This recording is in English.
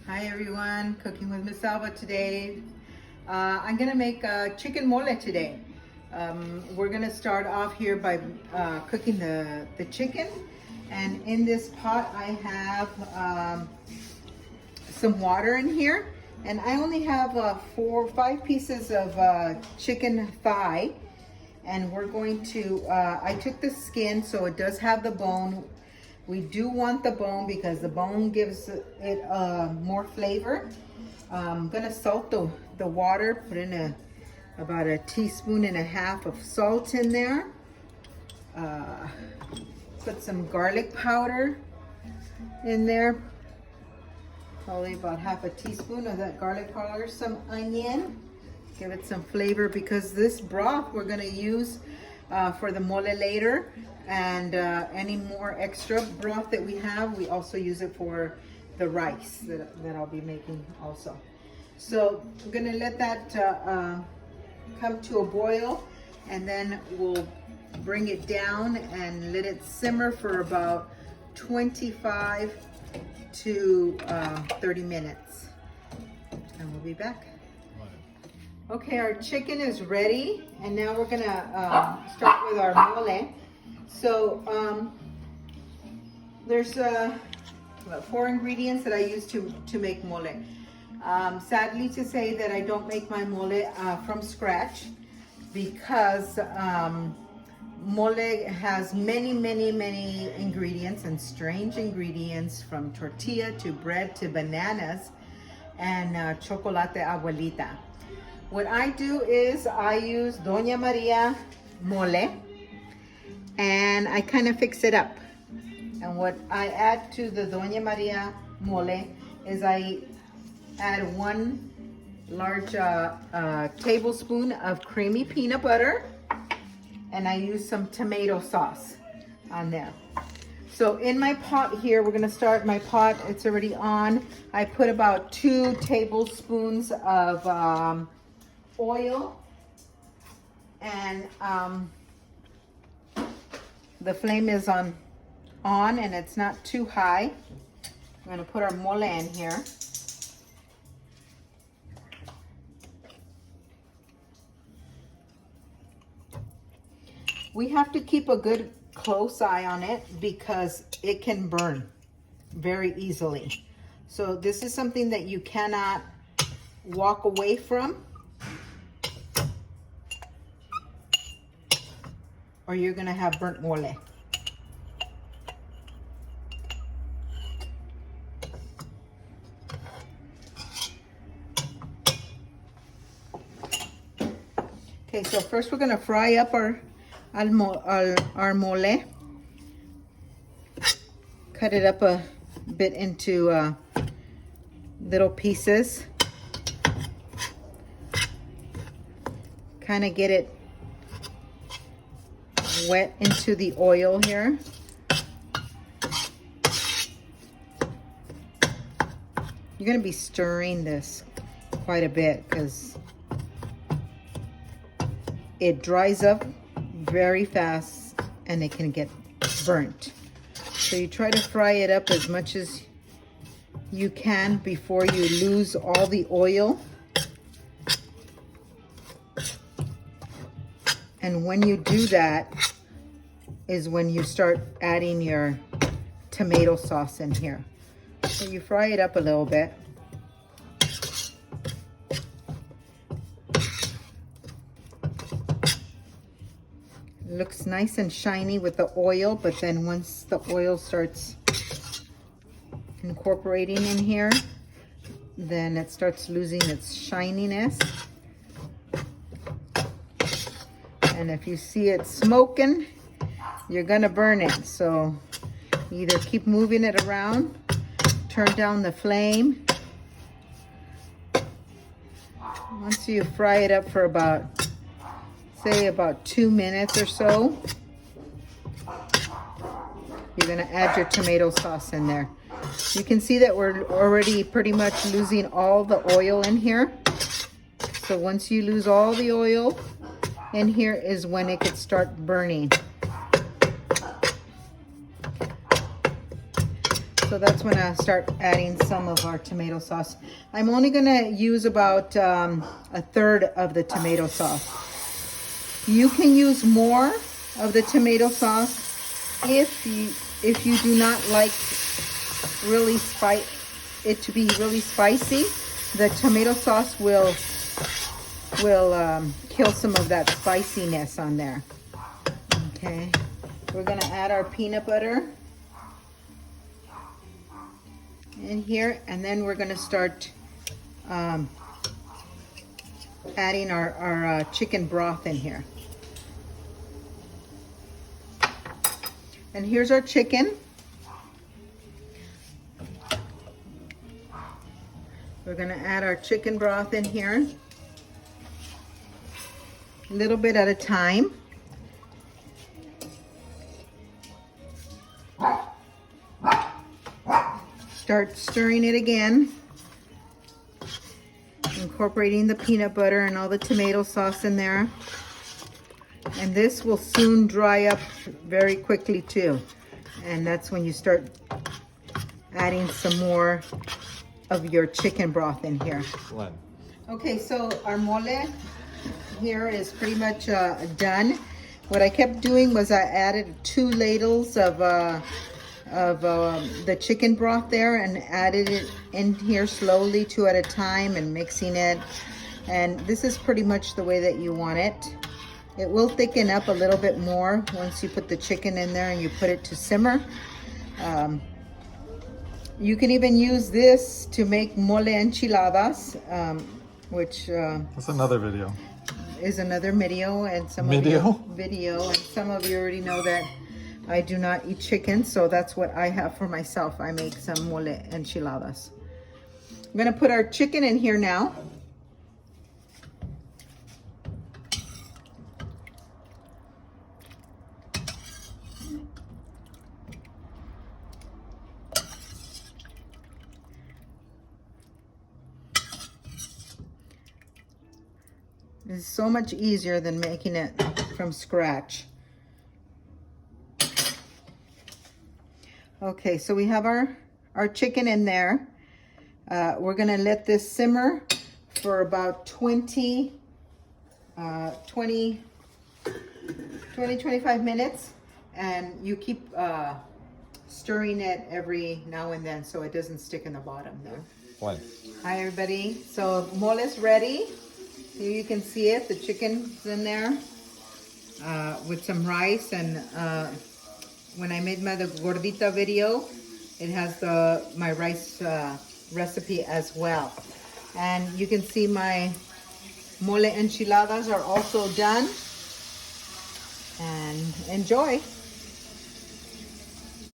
Hi everyone, cooking with Miss Elva today. I'm gonna make chicken mole today. We're gonna start off here by cooking the chicken. And in this pot I have some water in here. And I only have 4 or 5 pieces of chicken thigh. And we're going to, I took the skin so it does have the bone. We do want the bone because the bone gives it more flavor. I'm gonna salt the water, put in about a teaspoon and a half of salt in there. Put some garlic powder in there. Probably about half a teaspoon of that garlic powder. Some onion, give it some flavor because this broth we're gonna use for the mole later. And any more extra broth that we have, we also use it for the rice that I'll be making also. So I'm gonna let that come to a boil, and then we'll bring it down and let it simmer for about 25 to 30 minutes. And we'll be back. Okay, our chicken is ready, and now we're gonna start with our mole. So there's 4 ingredients that I use to make mole. Sadly to say that I don't make my mole from scratch because mole has many ingredients and strange ingredients, from tortilla to bread to bananas and chocolate abuelita. What I do is I use Doña Maria mole, and I kind of fix it up. And what I add to the Doña Maria mole is I add 1 large tablespoon of creamy peanut butter, and I use some tomato sauce on there. So in my pot here, we're gonna start my pot, it's already on. I put about 2 tablespoons of oil, and the flame is on and it's not too high. I'm gonna put our mole in here. We have to keep a good close eye on it because it can burn very easily. So this is something that you cannot walk away from, or you're gonna have burnt mole. Okay, so first we're gonna fry up our mole. Cut it up a bit into little pieces. Kind of get it wet into the oil here. You're going to be stirring this quite a bit because it dries up very fast and it can get burnt. So you try to fry it up as much as you can before you lose all the oil. And when you do that is when you start adding your tomato sauce in here. So you fry it up a little bit. It looks nice and shiny with the oil, but then once the oil starts incorporating in here, then it starts losing its shininess. And if you see it smoking, you're gonna burn it. So either keep moving it around, turn down the flame. Once you fry it up for about, say about 2 minutes or so, you're gonna add your tomato sauce in there. You can see that we're already pretty much losing all the oil in here. So once you lose all the oil in here is when it could start burning. So that's when I start adding some of our tomato sauce. I'm only gonna use about a third of the tomato sauce. You can use more of the tomato sauce if you do not like it to be really spicy. The tomato sauce will kill some of that spiciness on there. Okay, we're gonna add our peanut butter in here, and then we're gonna start adding our chicken broth in here. And here's our chicken. We're gonna add our chicken broth in here, a little bit at a time. Start stirring it again, incorporating the peanut butter and all the tomato sauce in there. And this will soon dry up very quickly too. And that's when you start adding some more of your chicken broth in here. Okay, so our mole here is pretty much done. What I kept doing was I added 2 ladles of the chicken broth there and added it in here slowly, 2 at a time, and mixing it. And this is pretty much the way that you want it. It will thicken up a little bit more once you put the chicken in there and you put it to simmer. You can even use this to make mole enchiladas, which that's another video. Is another video, and some of you and some of you already know that I do not eat chicken, so that's what I have for myself. I make some mole enchiladas. I'm gonna put our chicken in here now. It's so much easier than making it from scratch. Okay, so we have our chicken in there. We're gonna let this simmer for about 25 minutes, and you keep stirring it every now and then so it doesn't stick in the bottom there. Hi everybody, so mole is ready. Here you can see it, the chicken's in there with some rice, and when I made my gordita video, it has my rice recipe as well. And you can see my mole enchiladas are also done. And enjoy.